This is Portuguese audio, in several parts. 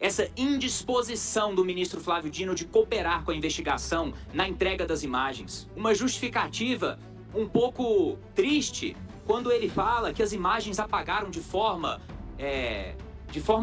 essa indisposição do ministro Flávio Dino de cooperar com a investigação na entrega das imagens. Uma justificativa um pouco triste quando ele fala que as imagens apagaram de forma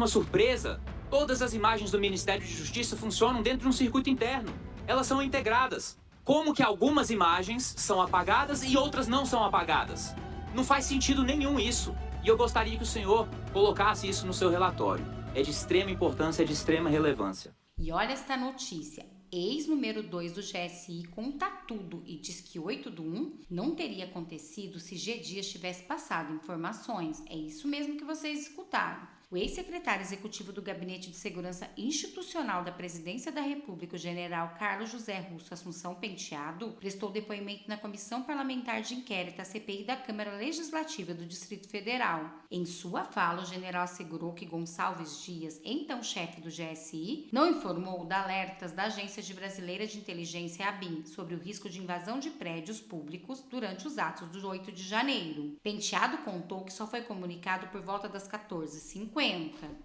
surpresa. Todas as imagens do Ministério de Justiça funcionam dentro de um circuito interno. Elas são integradas. Como que algumas imagens são apagadas e outras não são apagadas? Não faz sentido nenhum isso. E eu gostaria que o senhor colocasse isso no seu relatório. É de extrema importância, é de extrema relevância. E olha esta notícia. Ex-número 2 do GSI conta tudo e diz que 8/1 não teria acontecido se G. Dias tivesse passado informações. É isso mesmo que vocês escutaram. O ex-secretário executivo do Gabinete de Segurança Institucional da Presidência da República, o general Carlos José Russo Assunção Penteado, prestou depoimento na Comissão Parlamentar de Inquérito, a CPI da Câmara Legislativa do Distrito Federal. Em sua fala, o general assegurou que Gonçalves Dias, então chefe do GSI, não informou de alertas da Agência Brasileira de Inteligência, ABIN, sobre o risco de invasão de prédios públicos durante os atos do 8 de janeiro. Penteado contou que só foi comunicado por volta das 14h50.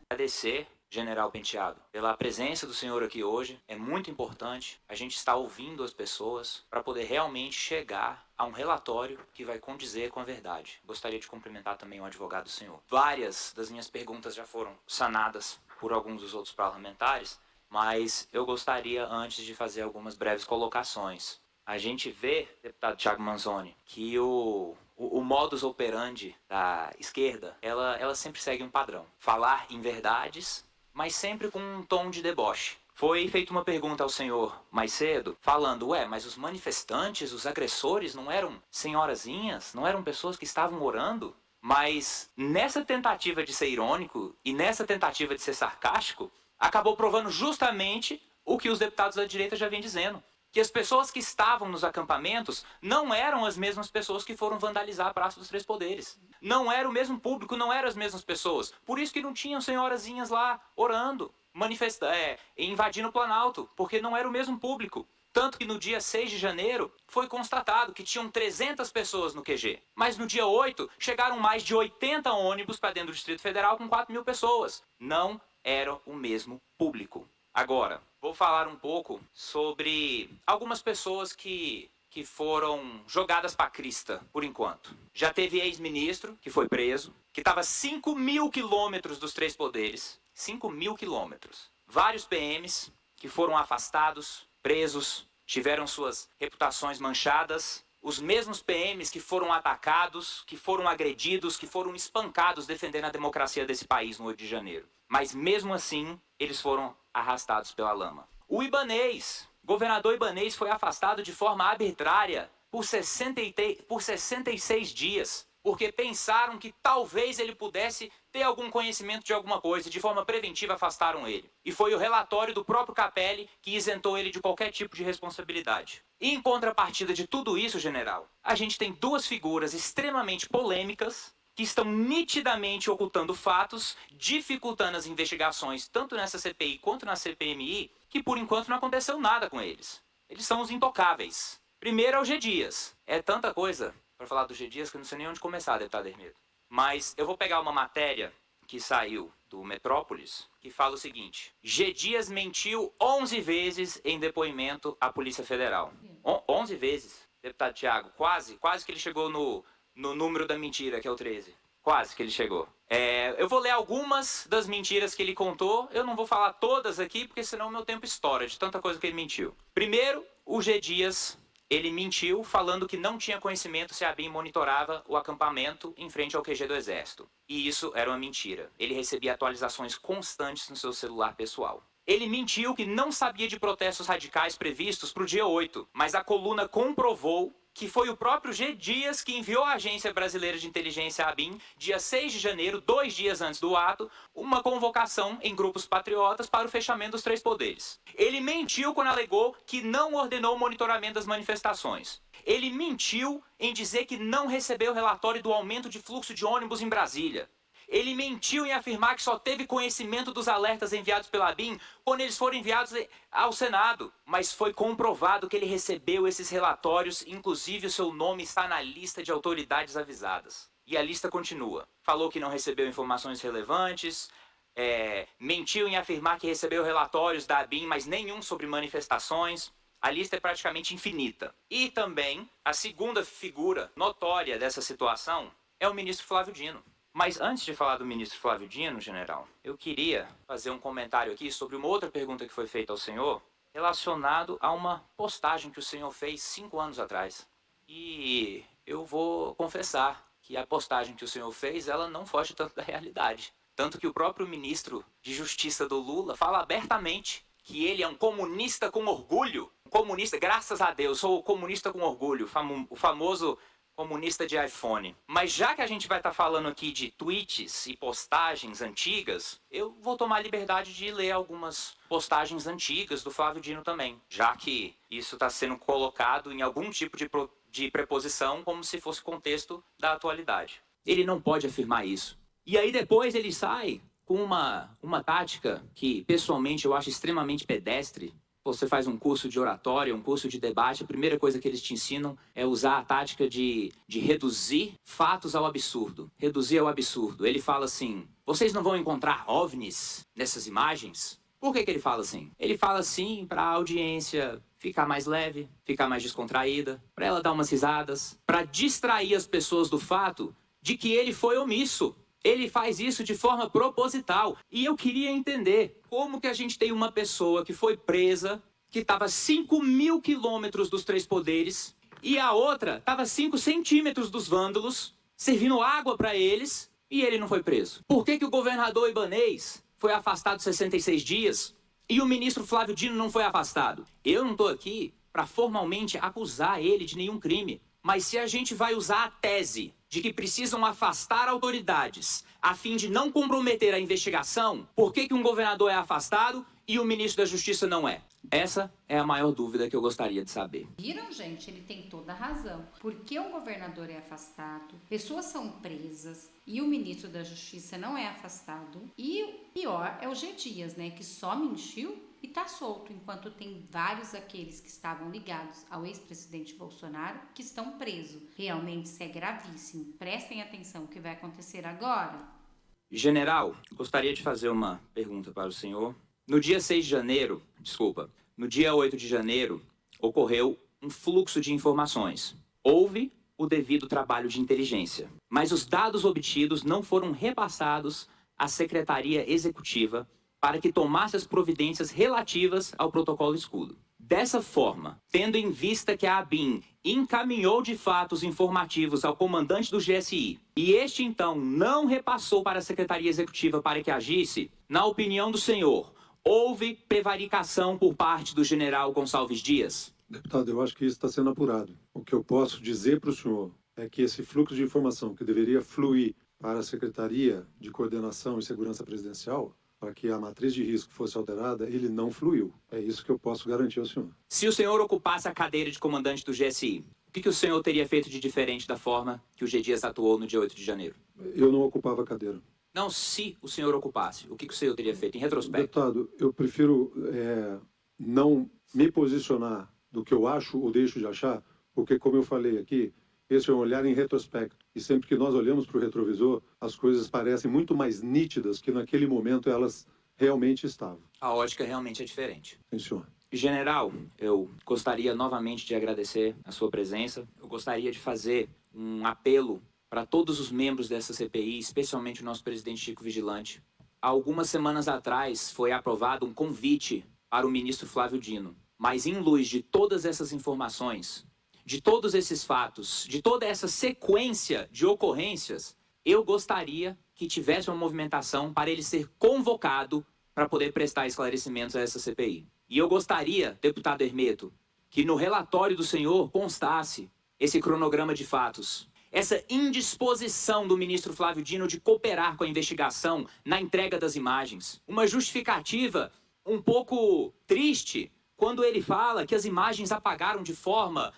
Agradecer, general Penteado, pela presença do senhor aqui hoje. É muito importante a gente estar ouvindo as pessoas para poder realmente chegar a um relatório que vai condizer com a verdade. Gostaria de cumprimentar também o advogado do senhor. Várias das minhas perguntas já foram sanadas por alguns dos outros parlamentares, mas eu gostaria, antes de fazer algumas breves colocações. A gente vê, deputado Thiago Manzoni, que o modus operandi da esquerda, ela sempre segue um padrão. Falar em verdades, mas sempre com um tom de deboche. Foi feita uma pergunta ao senhor mais cedo, falando, mas os manifestantes, os agressores, não eram senhorazinhas? Não eram pessoas que estavam orando? Mas nessa tentativa de ser irônico e nessa tentativa de ser sarcástico, acabou provando justamente o que os deputados da direita já vêm dizendo. Que as pessoas que estavam nos acampamentos não eram as mesmas pessoas que foram vandalizar a Praça dos Três Poderes. Não era o mesmo público, não eram as mesmas pessoas. Por isso que não tinham senhorazinhas lá orando, invadindo o Planalto, porque não era o mesmo público. Tanto que no dia 6 de janeiro foi constatado que tinham 300 pessoas no QG. Mas no dia 8 chegaram mais de 80 ônibus para dentro do Distrito Federal com 4.000 pessoas. Não era o mesmo público. Agora, vou falar um pouco sobre algumas pessoas que foram jogadas para a crista, por enquanto. Já teve ex-ministro que foi preso, que estava a 5.000 quilômetros dos Três Poderes. 5.000 quilômetros. Vários PMs que foram afastados, presos, tiveram suas reputações manchadas. Os mesmos PMs que foram atacados, que foram agredidos, que foram espancados defendendo a democracia desse país no 8 de janeiro. Mas mesmo assim, eles foram arrastados pela lama. O Ibanez, governador Ibanez, foi afastado de forma arbitrária por 66 dias, porque pensaram que talvez ele pudesse ter algum conhecimento de alguma coisa, de forma preventiva afastaram ele. E foi o relatório do próprio Capelli que isentou ele de qualquer tipo de responsabilidade. E em contrapartida de tudo isso, general, a gente tem duas figuras extremamente polêmicas que estão nitidamente ocultando fatos, dificultando as investigações, tanto nessa CPI quanto na CPMI, que por enquanto não aconteceu nada com eles. Eles são os intocáveis. Primeiro é o G. Dias. É tanta coisa para falar do G. Dias que eu não sei nem onde começar, deputado Hermeto. Mas eu vou pegar uma matéria que saiu do Metrópolis, que fala o seguinte: G. Dias mentiu 11 vezes em depoimento à Polícia Federal. 11 vezes, deputado Thiago. Quase que ele chegou no número da mentira, que é o 13. Quase que ele chegou. Eu vou ler algumas das mentiras que ele contou. Eu não vou falar todas aqui, porque senão o meu tempo estoura de tanta coisa que ele mentiu. Primeiro, o G. Dias, ele mentiu falando que não tinha conhecimento se a ABIN monitorava o acampamento em frente ao QG do Exército. E isso era uma mentira. Ele recebia atualizações constantes no seu celular pessoal. Ele mentiu que não sabia de protestos radicais previstos para o dia 8, mas a coluna comprovou que foi o próprio G. Dias que enviou à Agência Brasileira de Inteligência, ABIN, dia 6 de janeiro, 2 dias antes do ato, uma convocação em grupos patriotas para o fechamento dos Três Poderes. Ele mentiu quando alegou que não ordenou o monitoramento das manifestações. Ele mentiu em dizer que não recebeu o relatório do aumento de fluxo de ônibus em Brasília. Ele mentiu em afirmar que só teve conhecimento dos alertas enviados pela ABIN quando eles foram enviados ao Senado. Mas foi comprovado que ele recebeu esses relatórios, inclusive o seu nome está na lista de autoridades avisadas. E a lista continua. Falou que não recebeu informações relevantes, mentiu em afirmar que recebeu relatórios da ABIN, mas nenhum sobre manifestações. A lista é praticamente infinita. E também, a segunda figura notória dessa situação é o ministro Flávio Dino. Mas antes de falar do ministro Flávio Dino, general, eu queria fazer um comentário aqui sobre uma outra pergunta que foi feita ao senhor, relacionado a uma postagem que o senhor fez 5 anos atrás. E eu vou confessar que a postagem que o senhor fez, ela não foge tanto da realidade. Tanto que o próprio ministro de Justiça do Lula fala abertamente que ele é um comunista com orgulho. Um comunista, graças a Deus, sou comunista com orgulho, o famoso comunista de iPhone. Mas já que a gente vai estar falando aqui de tweets e postagens antigas, eu vou tomar a liberdade de ler algumas postagens antigas do Flávio Dino também, já que isso está sendo colocado em algum tipo de preposição como se fosse contexto da atualidade. Ele não pode afirmar isso. E aí depois ele sai com uma tática que, pessoalmente, eu acho extremamente pedestre. Você faz um curso de oratória, um curso de debate, a primeira coisa que eles te ensinam é usar a tática de reduzir fatos ao absurdo. Reduzir ao absurdo. Ele fala assim, vocês não vão encontrar OVNIs nessas imagens? Por que ele fala assim? Ele fala assim para a audiência ficar mais leve, ficar mais descontraída, para ela dar umas risadas, para distrair as pessoas do fato de que ele foi omisso. Ele faz isso de forma proposital. E eu queria entender como que a gente tem uma pessoa que foi presa, que estava a 5.000 quilômetros dos três poderes, e a outra estava a 5 centímetros dos vândalos, servindo água para eles, e ele não foi preso. Por que o governador Ibanez foi afastado 66 dias e o ministro Flávio Dino não foi afastado? Eu não estou aqui para formalmente acusar ele de nenhum crime. Mas se a gente vai usar a tese de que precisam afastar autoridades a fim de não comprometer a investigação, por que um governador é afastado e o ministro da Justiça não é? Essa é a maior dúvida que eu gostaria de saber. Viram, gente? Ele tem toda a razão. Por que um governador é afastado? Pessoas são presas e o ministro da Justiça não é afastado. E o pior é o G. Dias, né? Que só mentiu e tá solto, enquanto tem vários aqueles que estavam ligados ao ex-presidente Bolsonaro que estão presos. Realmente isso é gravíssimo. Prestem atenção o que vai acontecer agora. General, gostaria de fazer uma pergunta para o senhor. No dia 8 de janeiro, ocorreu um fluxo de informações. Houve o devido trabalho de inteligência, mas os dados obtidos não foram repassados à Secretaria Executiva para que tomasse as providências relativas ao protocolo escudo. Dessa forma, tendo em vista que a ABIN encaminhou de fato os informativos ao comandante do GSI e este então não repassou para a Secretaria Executiva para que agisse, na opinião do senhor, houve prevaricação por parte do general Gonçalves Dias? Deputado, eu acho que isso está sendo apurado. O que eu posso dizer para o senhor é que esse fluxo de informação que deveria fluir para a Secretaria de Coordenação e Segurança Presidencial, para que a matriz de risco fosse alterada, ele não fluiu. É isso que eu posso garantir ao senhor. Se o senhor ocupasse a cadeira de comandante do GSI, o que o senhor teria feito de diferente da forma que o G. Dias atuou no dia 8 de janeiro? Eu não ocupava a cadeira. Não, se o senhor ocupasse, o que o senhor teria feito em retrospecto? Deputado, eu prefiro não me posicionar do que eu acho ou deixo de achar, porque, como eu falei aqui, esse é um olhar em retrospecto. E sempre que nós olhamos para o retrovisor, as coisas parecem muito mais nítidas que naquele momento elas realmente estavam. A ótica realmente é diferente. Sim, senhor. General, eu gostaria novamente de agradecer a sua presença. Eu gostaria de fazer um apelo para todos os membros dessa CPI, especialmente o nosso presidente Chico Vigilante. Há algumas semanas atrás foi aprovado um convite para o ministro Flávio Dino. Mas em luz de todas essas informações, de todos esses fatos, de toda essa sequência de ocorrências, eu gostaria que tivesse uma movimentação para ele ser convocado para poder prestar esclarecimentos a essa CPI. E eu gostaria, deputado Hermeto, que no relatório do senhor constasse esse cronograma de fatos, essa indisposição do ministro Flávio Dino de cooperar com a investigação na entrega das imagens. Uma justificativa um pouco triste quando ele fala que as imagens apagaram de forma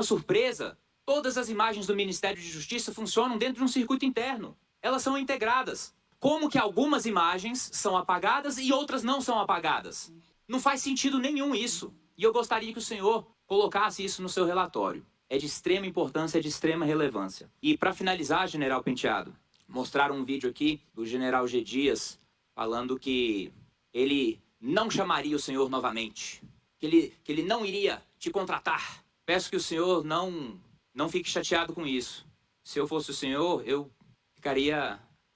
surpresa. Todas as imagens do Ministério de Justiça funcionam dentro de um circuito interno. Elas são integradas. Como que algumas imagens são apagadas e outras não são apagadas? Não faz sentido nenhum isso. E eu gostaria que o senhor colocasse isso no seu relatório. É de extrema importância, é de extrema relevância. E para finalizar, General Penteado, mostraram um vídeo aqui do general G. Dias falando que ele não chamaria o senhor novamente, que ele não iria te contratar. Peço que o senhor não fique chateado com isso. Se eu fosse o senhor, eu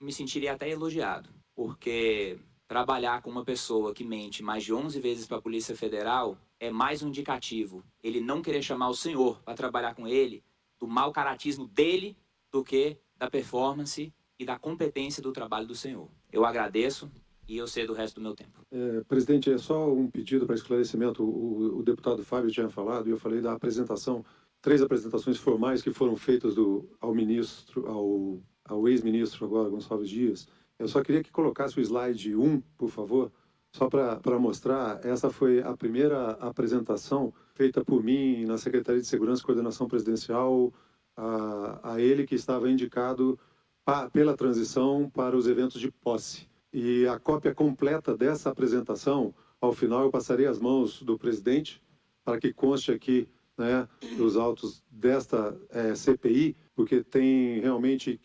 me sentiria até elogiado, porque trabalhar com uma pessoa que mente mais de 11 vezes para a Polícia Federal é mais um indicativo. Ele não querer chamar o senhor para trabalhar com ele, do mau caratismo dele, do que da performance e da competência do trabalho do senhor. Eu agradeço e eu cedo o resto do meu tempo. Presidente, é só um pedido para esclarecimento. O deputado Fábio tinha falado, e eu falei da apresentação, 3 apresentações formais que foram feitas ao ex-ministro agora, Gonçalves Dias. Eu só queria que colocasse o slide 1, por favor, só para mostrar. Essa foi a primeira apresentação feita por mim na Secretaria de Segurança e Coordenação Presidencial a ele, que estava indicado pela transição para os eventos de posse. E a cópia completa dessa apresentação, ao final eu passarei às mãos do presidente, para que conste aqui, né, os autos desta CPI, porque tem realmente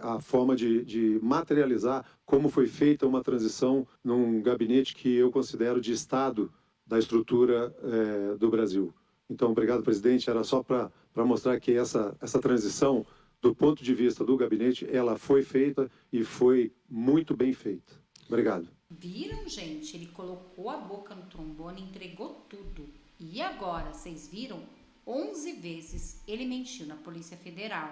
a forma de materializar como foi feita uma transição num gabinete que eu considero de Estado da estrutura do Brasil. Então, obrigado, presidente. Era só para mostrar que essa transição, do ponto de vista do gabinete, ela foi feita e foi muito bem feita. Obrigado. Viram, gente? Ele colocou a boca no trombone, entregou tudo. E agora, vocês viram? 11 vezes ele mentiu na Polícia Federal.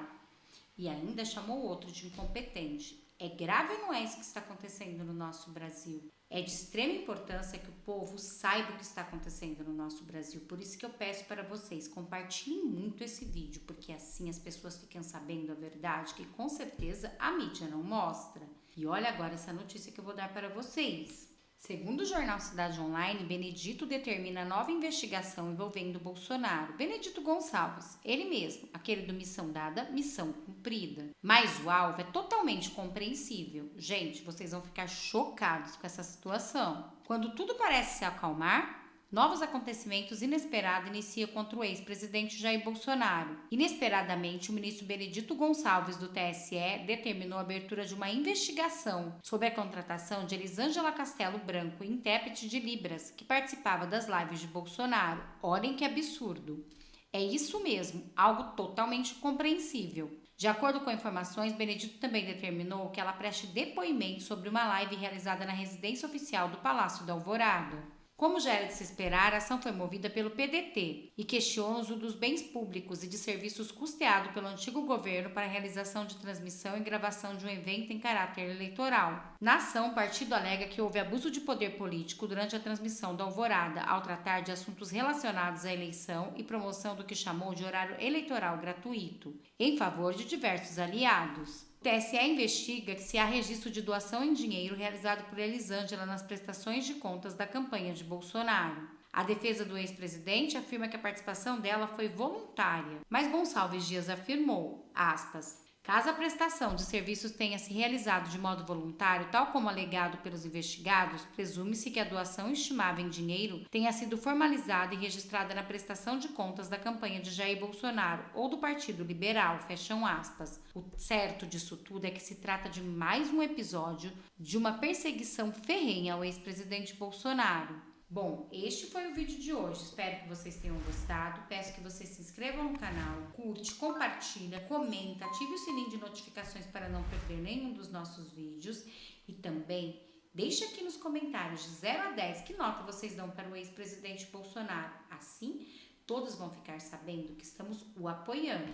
E ainda chamou o outro de incompetente. É grave ou não é isso que está acontecendo no nosso Brasil? É de extrema importância que o povo saiba o que está acontecendo no nosso Brasil. Por isso que eu peço para vocês, compartilhem muito esse vídeo, porque assim as pessoas ficam sabendo a verdade, que com certeza a mídia não mostra. E olha agora essa notícia que eu vou dar para vocês. Segundo o jornal Cidade Online, Benedito determina nova investigação envolvendo Bolsonaro. Benedito Gonçalves, ele mesmo, aquele do missão dada, missão cumprida. Mas o alvo é totalmente compreensível. Gente, vocês vão ficar chocados com essa situação. Quando tudo parece se acalmar, novos acontecimentos inesperados iniciam contra o ex-presidente Jair Bolsonaro. Inesperadamente, o ministro Benedito Gonçalves, do TSE, determinou a abertura de uma investigação sobre a contratação de Elisângela Castelo Branco, intérprete de Libras, que participava das lives de Bolsonaro. Olhem que absurdo. É isso mesmo, algo totalmente compreensível. De acordo com informações, Benedito também determinou que ela preste depoimento sobre uma live realizada na residência oficial do Palácio da Alvorada. Como já era de se esperar, a ação foi movida pelo PDT e questiona o uso dos bens públicos e de serviços custeados pelo antigo governo para a realização de transmissão e gravação de um evento em caráter eleitoral. Na ação, o partido alega que houve abuso de poder político durante a transmissão da Alvorada ao tratar de assuntos relacionados à eleição e promoção do que chamou de horário eleitoral gratuito, em favor de diversos aliados. O TSE investiga se há registro de doação em dinheiro realizado por Elisângela nas prestações de contas da campanha de Bolsonaro. A defesa do ex-presidente afirma que a participação dela foi voluntária, mas Gonçalves Dias afirmou, aspas, caso a prestação de serviços tenha se realizado de modo voluntário, tal como alegado pelos investigados, presume-se que a doação estimável em dinheiro tenha sido formalizada e registrada na prestação de contas da campanha de Jair Bolsonaro ou do Partido Liberal, fecham aspas. O certo disso tudo é que se trata de mais um episódio de uma perseguição ferrenha ao ex-presidente Bolsonaro. Bom, este foi o vídeo de hoje, espero que vocês tenham gostado, peço que vocês se inscrevam no canal, curte, compartilha, comenta, ative o sininho de notificações para não perder nenhum dos nossos vídeos e também deixe aqui nos comentários de 0 a 10 que nota vocês dão para o ex-presidente Bolsonaro, assim todos vão ficar sabendo que estamos o apoiando.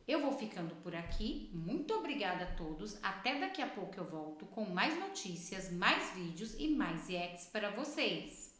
Eu vou ficando por aqui, muito obrigada a todos, até daqui a pouco eu volto com mais notícias, mais vídeos e mais reacts para vocês.